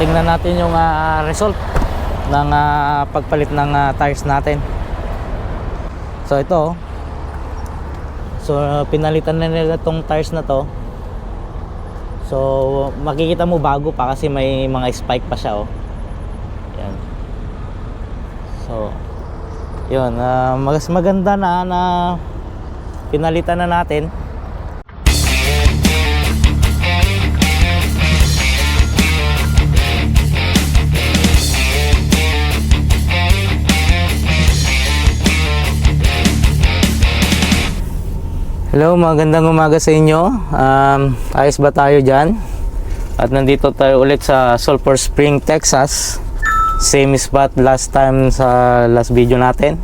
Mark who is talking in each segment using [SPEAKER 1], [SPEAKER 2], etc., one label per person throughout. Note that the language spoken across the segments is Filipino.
[SPEAKER 1] tingnan natin yung result ng pagpalit ng tires natin. So ito, so pinalitan na nila itong tires na to. So makikita mo bago pa kasi may mga spike pa siya, oh. Yan. So yun, mas maganda na pinalitan na natin. Hello, magandang umaga sa inyo. Ayos ba tayo dyan? At nandito tayo ulit sa Sulphur Spring, Texas. Same spot last time sa last video natin.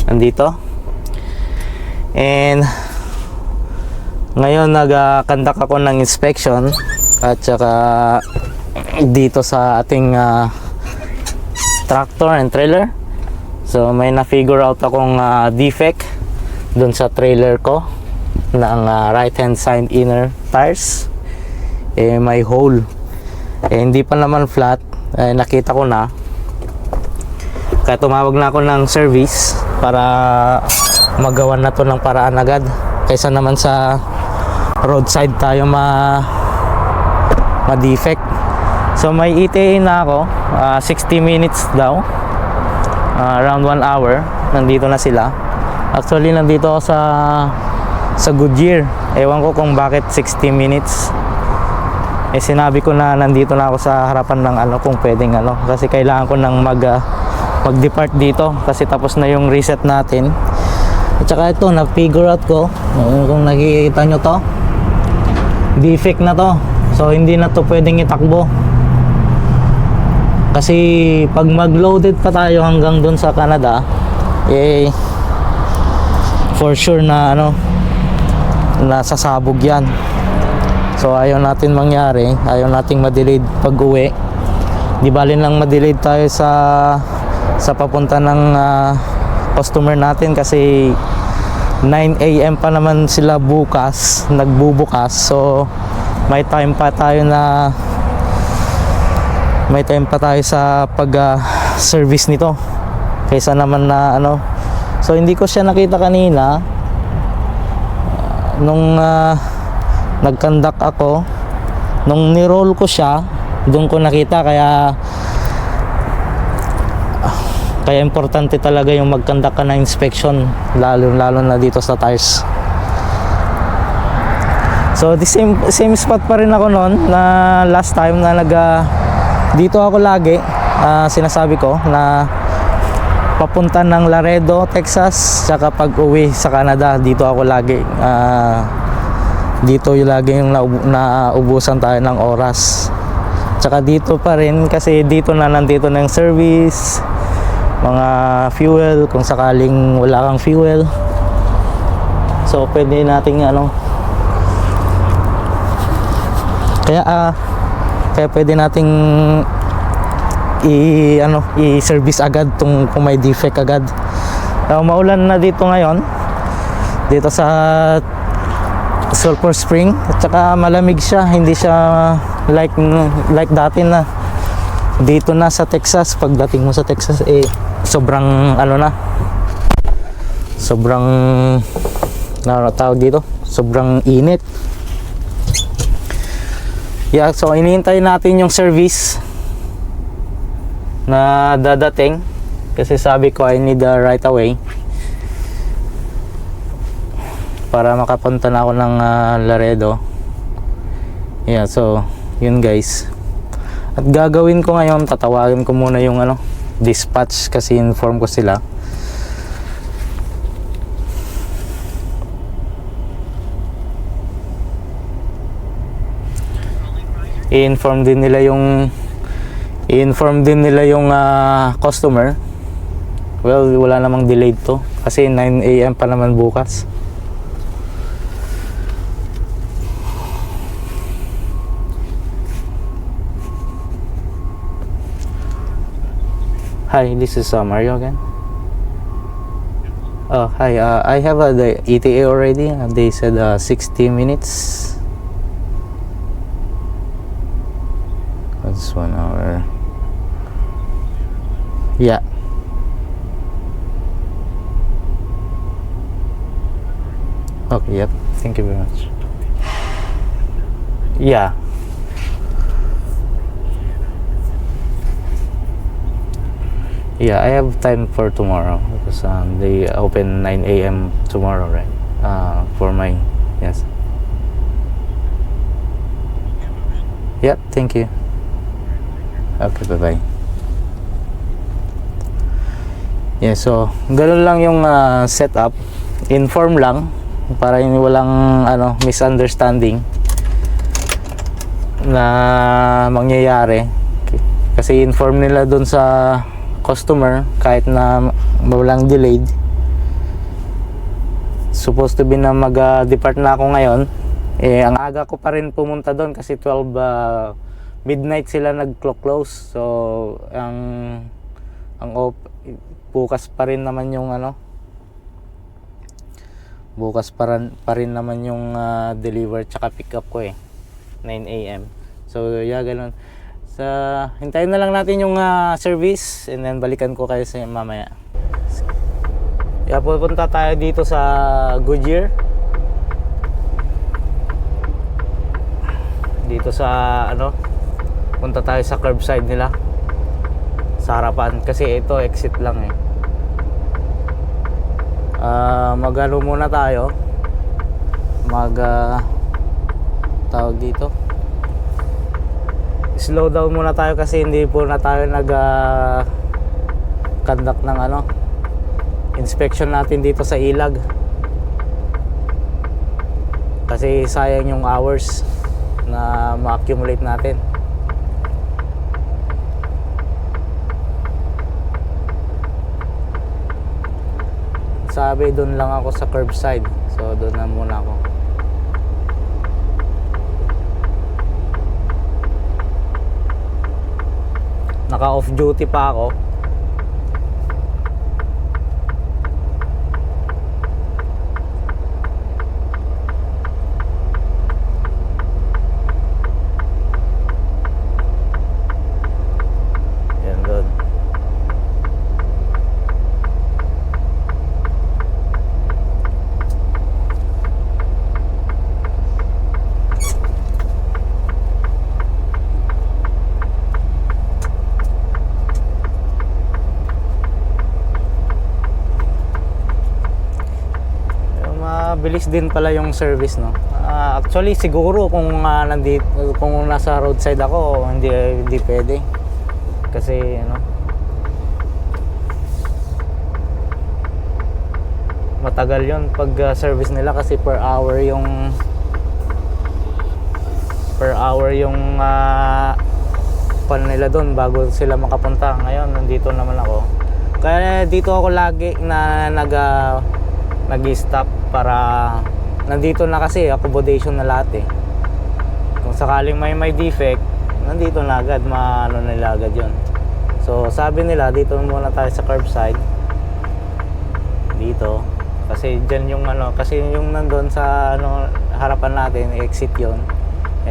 [SPEAKER 1] Nandito. And ngayon nag-conduct ako ng inspection at saka dito sa ating tractor and trailer. So may na-figure out akong defect dun sa trailer ko ng right hand side inner tires. May hole, hindi pa naman flat. Nakita ko na, kaya tumawag na ako ng service para magawan na to ng paraan agad, kaysa naman sa roadside tayo ma-defect. So may ETA na ako, 60 minutes daw, around 1 hour nandito na sila. Actually nandito ako sa Goodyear. Ewan ko kung bakit 60 minutes. Sinabi ko na nandito na ako sa harapan ng kung pwedeng kasi kailangan ko nang mag-depart dito kasi tapos na yung reset natin. At saka ito, na-figure out ko, kung nakikita nyo to, defect na to. So hindi na to pwedeng itakbo. Kasi pag mag-loaded pa tayo hanggang dun sa Canada, for sure na nasasabog yan. So ayaw natin mangyari, ayaw nating ma-delayed pag uwi. Di bali lang ma-delayed tayo sa papunta ng customer natin kasi 9 AM pa naman sila bukas, nagbubukas. So may time pa tayo sa pag service nito kaysa naman na So hindi ko siya nakita kanina nung nag-conduct ako. Nung ni-roll ko siya, doon ko nakita. Kaya importante talaga yung mag-conduct ka na inspection, lalo na dito sa tires. So the same spot pa rin ako noon na last time na dito ako lagi. Sinasabi ko na papunta ng Laredo, Texas, saka pag uwi sa Canada, dito ako lagi. Dito yung lagi yung naubusan tayo ng oras. Saka dito pa rin kasi dito nandito na yung service, mga fuel kung sakaling wala kang fuel. So pwede nating kaya pwede nating i-service agad kung may defect agad. Maulan na dito ngayon dito sa Sulphur Spring at saka malamig siya, hindi siya like dati na dito na sa Texas. Pagdating mo sa Texas sobrang sobrang tawag dito, sobrang init. So iniintay natin yung service na dadating kasi sabi ko I need right away para makapunta na ako ng Laredo. So yun guys, at gagawin ko ngayon, tatawagin ko muna yung dispatch kasi inform ko sila. I-inform din nila yung customer. Well, wala namang delayed to kasi 9 AM pa naman bukas. Hi, this is Mario again. Oh, hi. I have the ETA already. They said 60 minutes. That's 1 hour. Yeah. Okay, yep. Thank you very much. Yeah. Yeah, I have time for tomorrow because they open 9 a.m. tomorrow, right? For my, yes. Yep, thank you. Okay, bye-bye. Yeah, so ganun lang yung setup. Inform lang para hindi walang misunderstanding na mangyayari. Kasi inform nila dun sa customer kahit na walang delayed. Supposed to be na mag-depart na ako ngayon. Ang aga ko pa rin pumunta doon kasi 12 midnight sila nag-close. So bukas pa rin naman yung bukas pa rin naman yung deliver tsaka pick up ko 9 a.m. So yeah, ganun. Hintayin na lang natin yung service and then balikan ko kayo sa mamaya. Yeah, pupunta tayo dito sa Goodyear. Dito sa punta tayo sa curbside nila. Sa harapan kasi ito exit lang magano muna tayo. Tawag dito. Slow down muna tayo kasi hindi po na tayo conduct ng inspection natin dito sa Ilag kasi sayang yung hours na ma-accumulate natin. Sabi doon lang ako sa curbside, so doon na muna ako. Naka off duty pa ako. Yan doon. Bilis din pala yung service, no? Actually siguro kung nasa roadside ako hindi pwede kasi matagal yon pag service nila kasi per hour yung pan nila doon bago sila makapunta. Ngayon nandito naman ako, kaya dito ako lagi na nag-stop para nandito na kasi accommodation na lahat Kung sakaling may defect, nandito na agad, nila agad yun. So sabi nila dito muna tayo sa curbside dito kasi dyan yung kasi yung nandun sa harapan natin exit yun,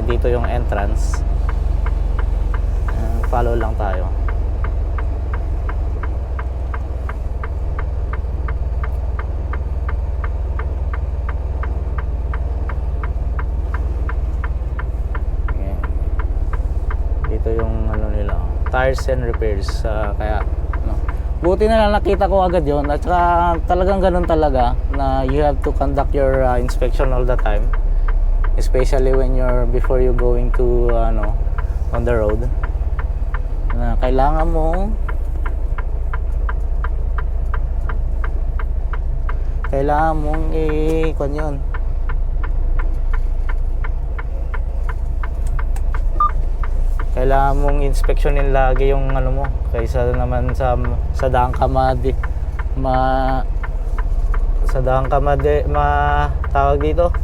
[SPEAKER 1] dito yung entrance. Follow lang tayo. Yung nila, tires and repairs, kaya buti na lang nakita ko agad yon at saka talagang ganun talaga na you have to conduct your inspection all the time, especially when before you going to on the road, na kailangan mong i-kon yun. Kailangan mong inspeksyonin lagi yung mo kaysa naman sa daan ka tawag dito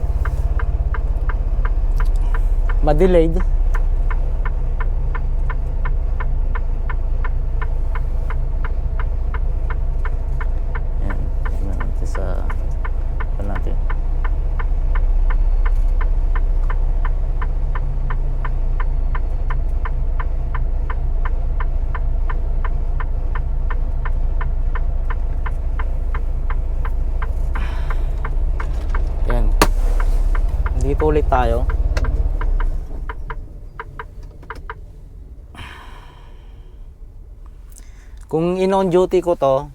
[SPEAKER 1] ma-delayed. Yan natin sa natin. ulit tayo. Kung in-on duty ko to,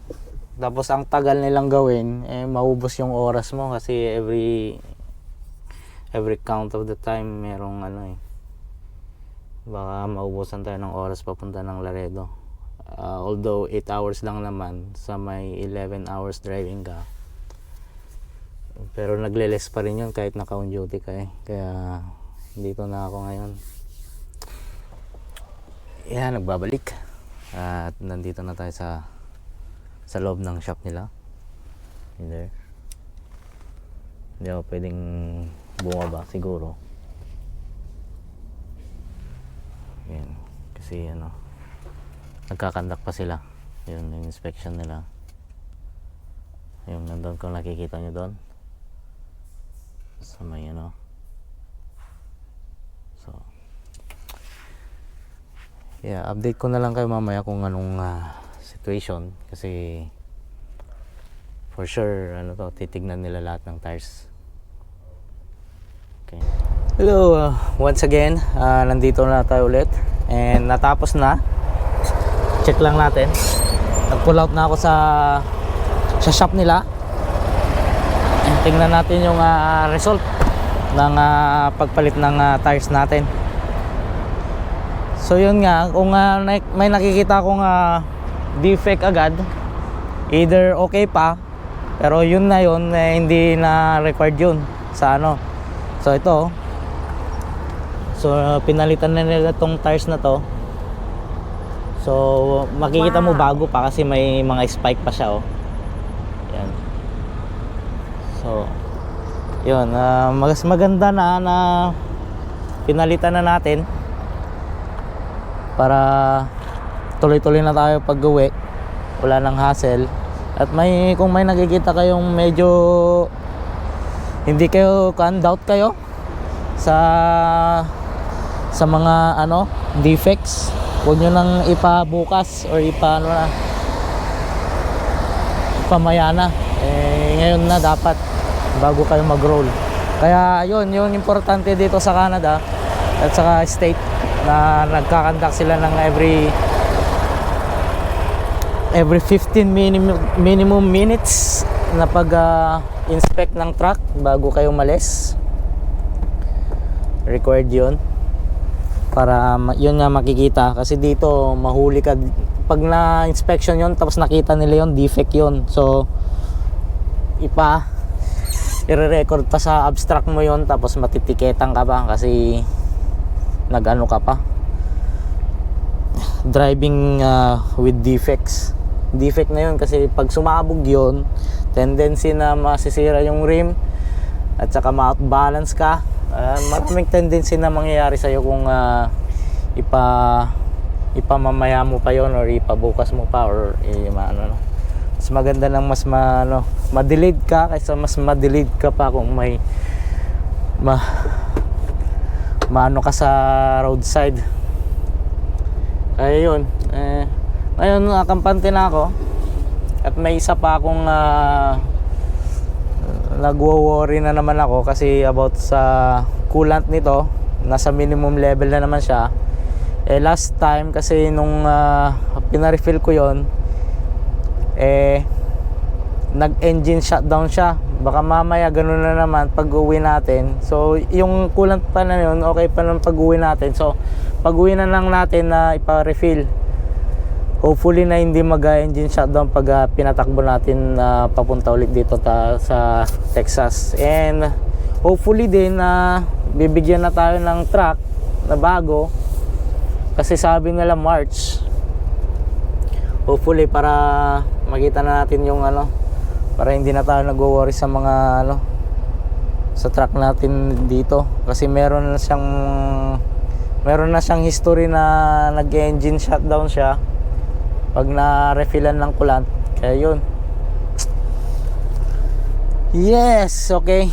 [SPEAKER 1] tapos ang tagal nilang gawin, maubos yung oras mo kasi every count of the time merong baka maubusan tayo ng oras papunta ng Laredo. Although 8 hours lang naman, sa may 11 hours driving ka, pero nagle-less pa rin yun kahit naka-on duty ka kaya dito na ako ngayon. Yan, nagbabalik at nandito na tayo sa loob ng shop nila. There. Hindi ako pwedeng bumaba siguro. Yan, kasi nagkakandak pa sila. Yun yung inspection nila. Yung nandun, kung nakikita nyo doon sa may so yeah, update ko na lang kayo mamaya kung anong situation, kasi for sure titignan nila lahat ng tires. Okay. Hello, once again, nandito na tayo ulit and natapos na. Check lang natin, nag-pull out na ako sa shop nila. Tingnan natin yung result ng pagpalit ng tires natin. So yun nga, kung may nakikita akong defect agad, either okay pa, pero yun na yun, hindi na required yun sa So ito, so pinalitan na nila tong tires na to. So makikita mo bago pa kasi may mga spike pa siya Yan. So yun, mas maganda na pinalitan na natin para tuloy-tuloy na tayo pag-uwi, wala nang hassle. At kung may nakikita kayong medyo hindi kayo doubt kayo sa mga defects, huwag nyo nang ipabukas or ipamaya na. Ngayon na dapat bago kayo mag-roll. Kaya yun yung importante dito sa Canada at saka state, na nagkakandak sila ng every 15 minimum minutes na pag-inspect ng truck bago kayo malis. Required yun para yun nga makikita, kasi dito mahuli ka pag na-inspection yun tapos nakita nila yun, defect yun. So i-record pa sa abstract mo yon, tapos matitiketan ka pa kasi ka pa driving with defects. Defect na yun kasi pag sumabog yon, tendency na masisira yung rim at saka ma-outbalance ka. Maraming tendency na mangyayari sa'yo kung ipamamaya mo pa yon or ipabukas mo pa or mas maganda ng mas ma-delayed ka kaysa mas ma-delayed ka pa kung may maano ka sa roadside. Kaya yun, ngayon kampante na ako at may isa pa akong nagwo-worry na naman ako kasi about sa coolant nito. Nasa minimum level na naman siya. Last time kasi nung pina-refill ko yon, nag-engine shutdown siya. Baka mamaya ganun na naman pag uwi natin. So yung coolant pa na yun, okay pa ng pag uwi natin. So pag uwi na lang natin na ipa-refill, hopefully na hindi mag-engine shutdown pag pinatakbo natin papunta ulit dito sa Texas. And hopefully din bibigyan na tayo ng truck na bago kasi sabi nila March. Hopefully para makita na natin yung para hindi na tayo nag-worry sa mga sa truck natin dito, kasi meron na siyang history na nag-engine shutdown siya pag na-refillan ng coolant. Kaya yun. Yes, okay.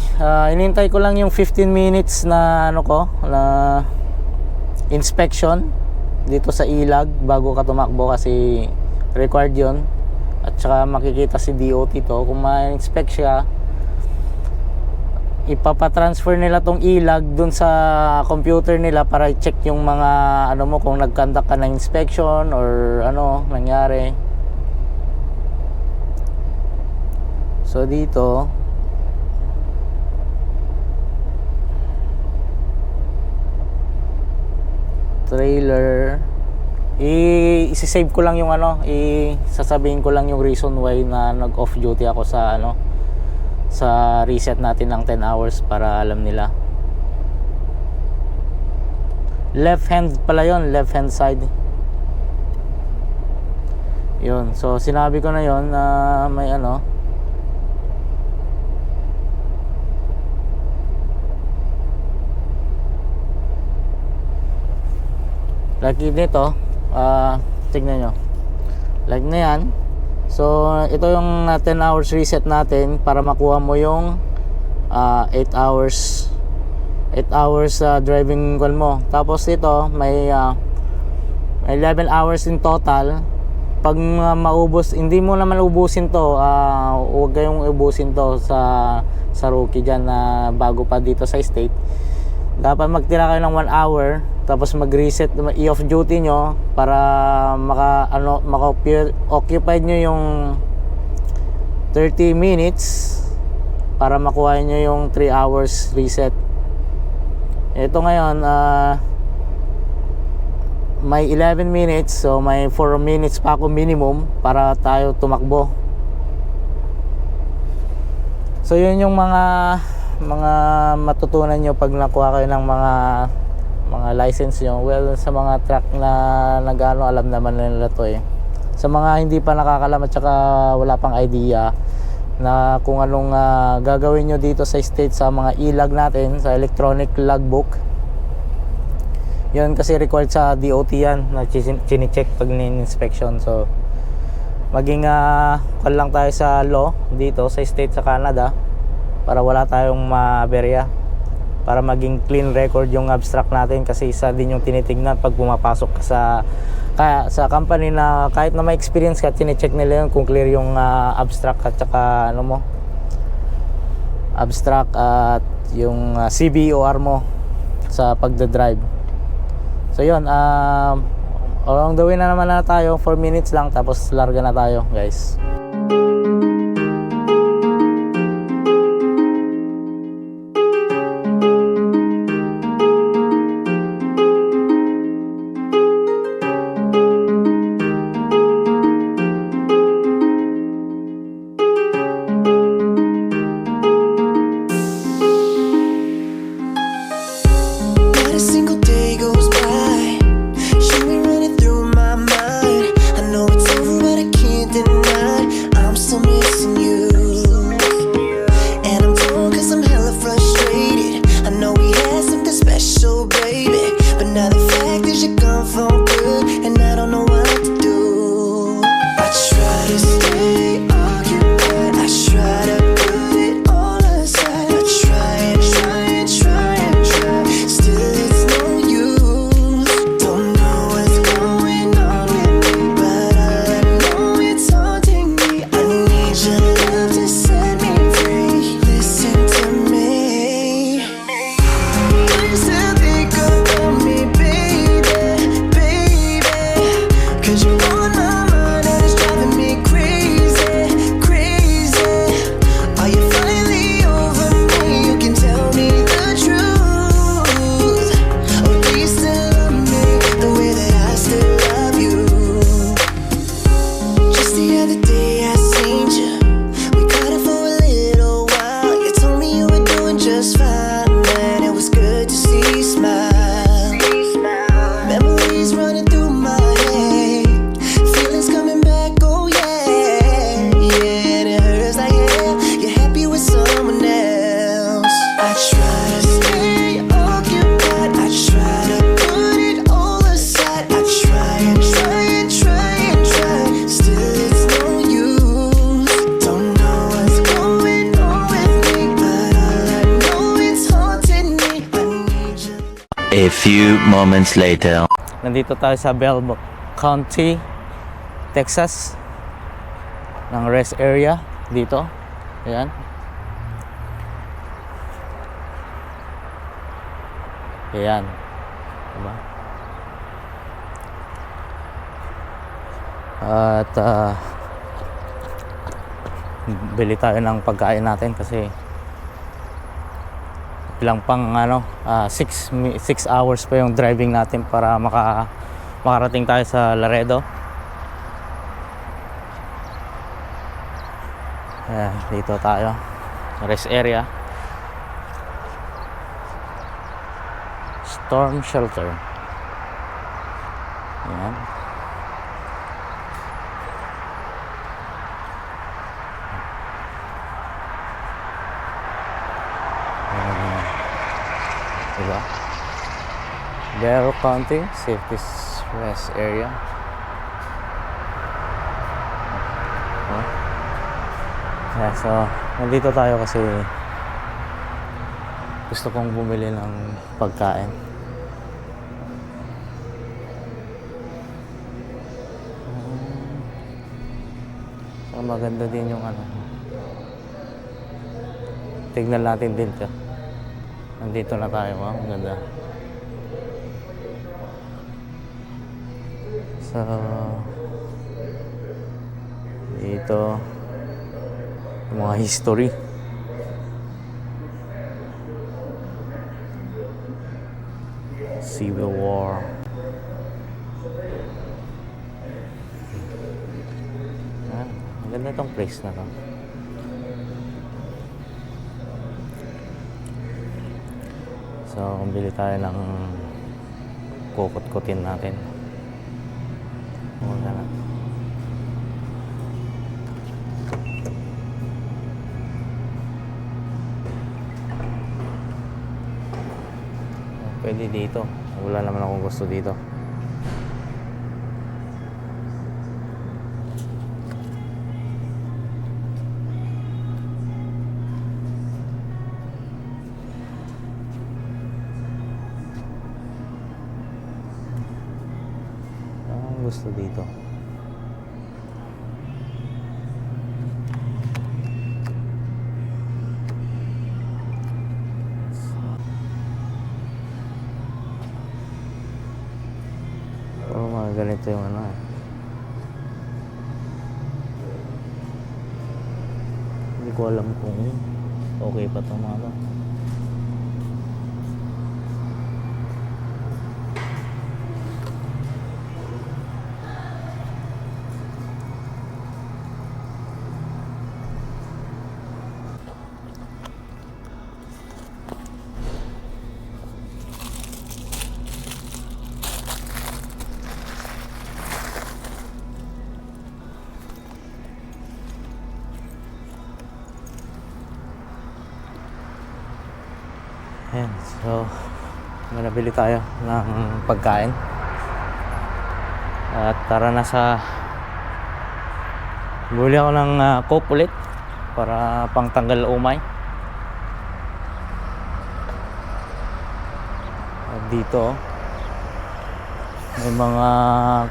[SPEAKER 1] Inintay ko lang yung 15 minutes na na inspection dito sa ilag bago ka tumakbo kasi required yun. At saka makikita si DOT to kung ma-inspect siya. ipapatransfer nila tong ilag dun sa computer nila para i-check yung mga ano mo, kung nag-conduct ka ng inspection or ano nangyari. So dito trailer, i-save ko lang yung ano, sasabihin ko lang yung reason why na nag-off duty ako sa ano, sa reset natin ng 10 hours para alam nila. Left hand pala yon, left hand side. Yun, so sinabi ko na yon na may ano. Like nito, tignan nyo, like na yan. So ito yung 10 hours reset natin para makuha mo yung 8 hours driving goal mo. Tapos ito may 11 hours in total. Pag maubos, hindi mo naman ubusin to, huwag kayong ubusin to sa rookie dyan na bago pa dito sa state. Dapat magtira kayo ng 1 hour, tapos mag-reset, i-off duty nyo para maka-occupied nyo yung 30 minutes para makuha nyo yung 3 hours reset. Ito ngayon, may 11 minutes, so may 4 minutes pa ako minimum para tayo tumakbo. So yun yung mga matutunan nyo pag nakuha kayo ng mga license nyo. Well, sa mga truck na nagano, alam naman nila to eh. Sa mga hindi pa nakakalam at saka wala pang idea na kung anong gagawin nyo dito sa state sa mga ilag natin, sa electronic logbook, yun kasi required sa DOT yan na chine-check pag ni-inspection. So maging call lang tayo sa law dito sa state sa Canada para wala tayong maaberya, para maging clean record yung abstract natin, kasi isa din yung tinitignan pag pumapasok ka sa company na kahit na may experience ka, tine-check nila yun kung clear yung abstract at saka ano mo, abstract at yung CBOR mo sa pagdadrive. So yun, along the way na naman na tayo, 4 minutes lang tapos larga na tayo guys.
[SPEAKER 2] A few moments later.
[SPEAKER 1] Nandito tayo sa Bell County, Texas, ng rest area dito. Ayan. Ayan. Diba? At bili tayo ng pagkain natin kasi ilang pang 6 hours pa yung driving natin para makarating tayo sa Laredo. Ayan, dito tayo, rest area, storm shelter. Ayan. Diba? Barrow County Safety Rest Area. Yeah, so nandito tayo kasi gusto kong bumili ng pagkain. So, maganda din yung tignan natin dito. Nandito na tayo, wow, ang ganda. So, dito yung mga history. Civil War. Ang ganda tong place na to. So, bili tayo ng kukut-kutin natin. Muna na. Pwede dito. Wala naman akong gusto dito. Gusto dito. Puro mga ganito yung hindi ko alam kung okay pa ito mga to. Ayan, so nabili tayo ng pagkain at tara na sa buli ako ng coke ulit para pangtanggal umay. At dito may mga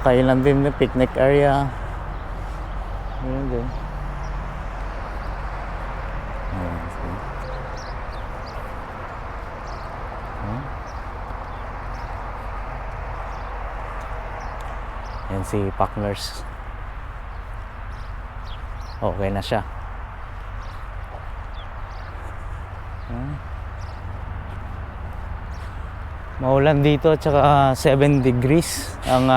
[SPEAKER 1] kainan din, may picnic area. Ayan din. Ayan, so. Yan si Pack Nurse. Okay na siya. Maulan dito at saka 7 degrees ang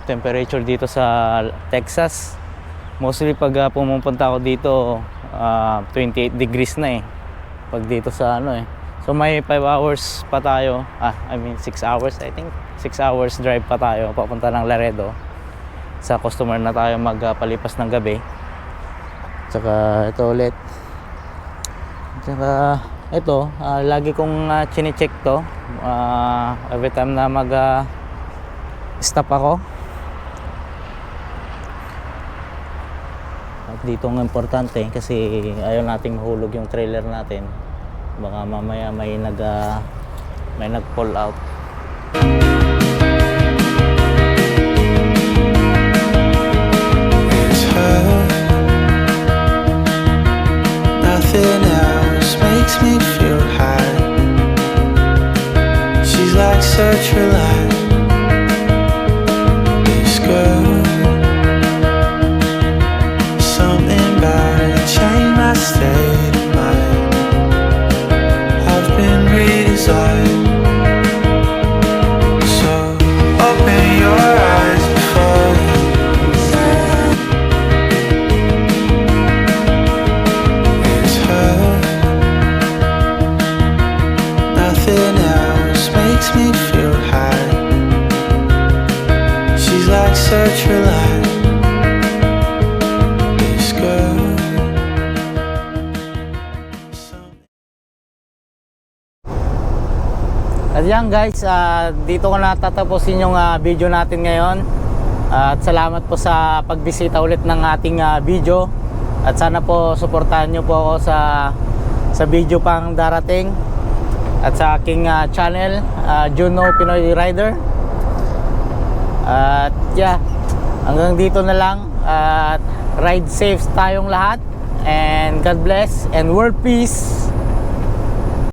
[SPEAKER 1] temperature dito sa Texas. Mostly pag pumupunta ako dito 28 degrees na eh. Pag dito sa So may 5 hours pa tayo. I mean 6 hours I think. 6 hours drive pa tayo papunta ng Laredo. Sa customer na tayo magpalipas ng gabi. Tsaka ito ulit. Tsaka ito, lagi kong chine-check to. Every time na stop ako. At dito ang importante kasi ayaw nating mahulog yung trailer natin. Baka mamaya may nag-pull out.
[SPEAKER 3] It's her. Nothing else makes me feel high. such a light. It's good.
[SPEAKER 1] At yan guys, dito ko na tatapusin yung video natin ngayon. At salamat po sa pagbisita ulit ng ating video. At sana po suportahan nyo po ako sa video pang darating. At sa aking channel, Juno Pinoy Rider. At yeah, hanggang dito na lang. At ride safe tayong lahat. And God bless and world peace.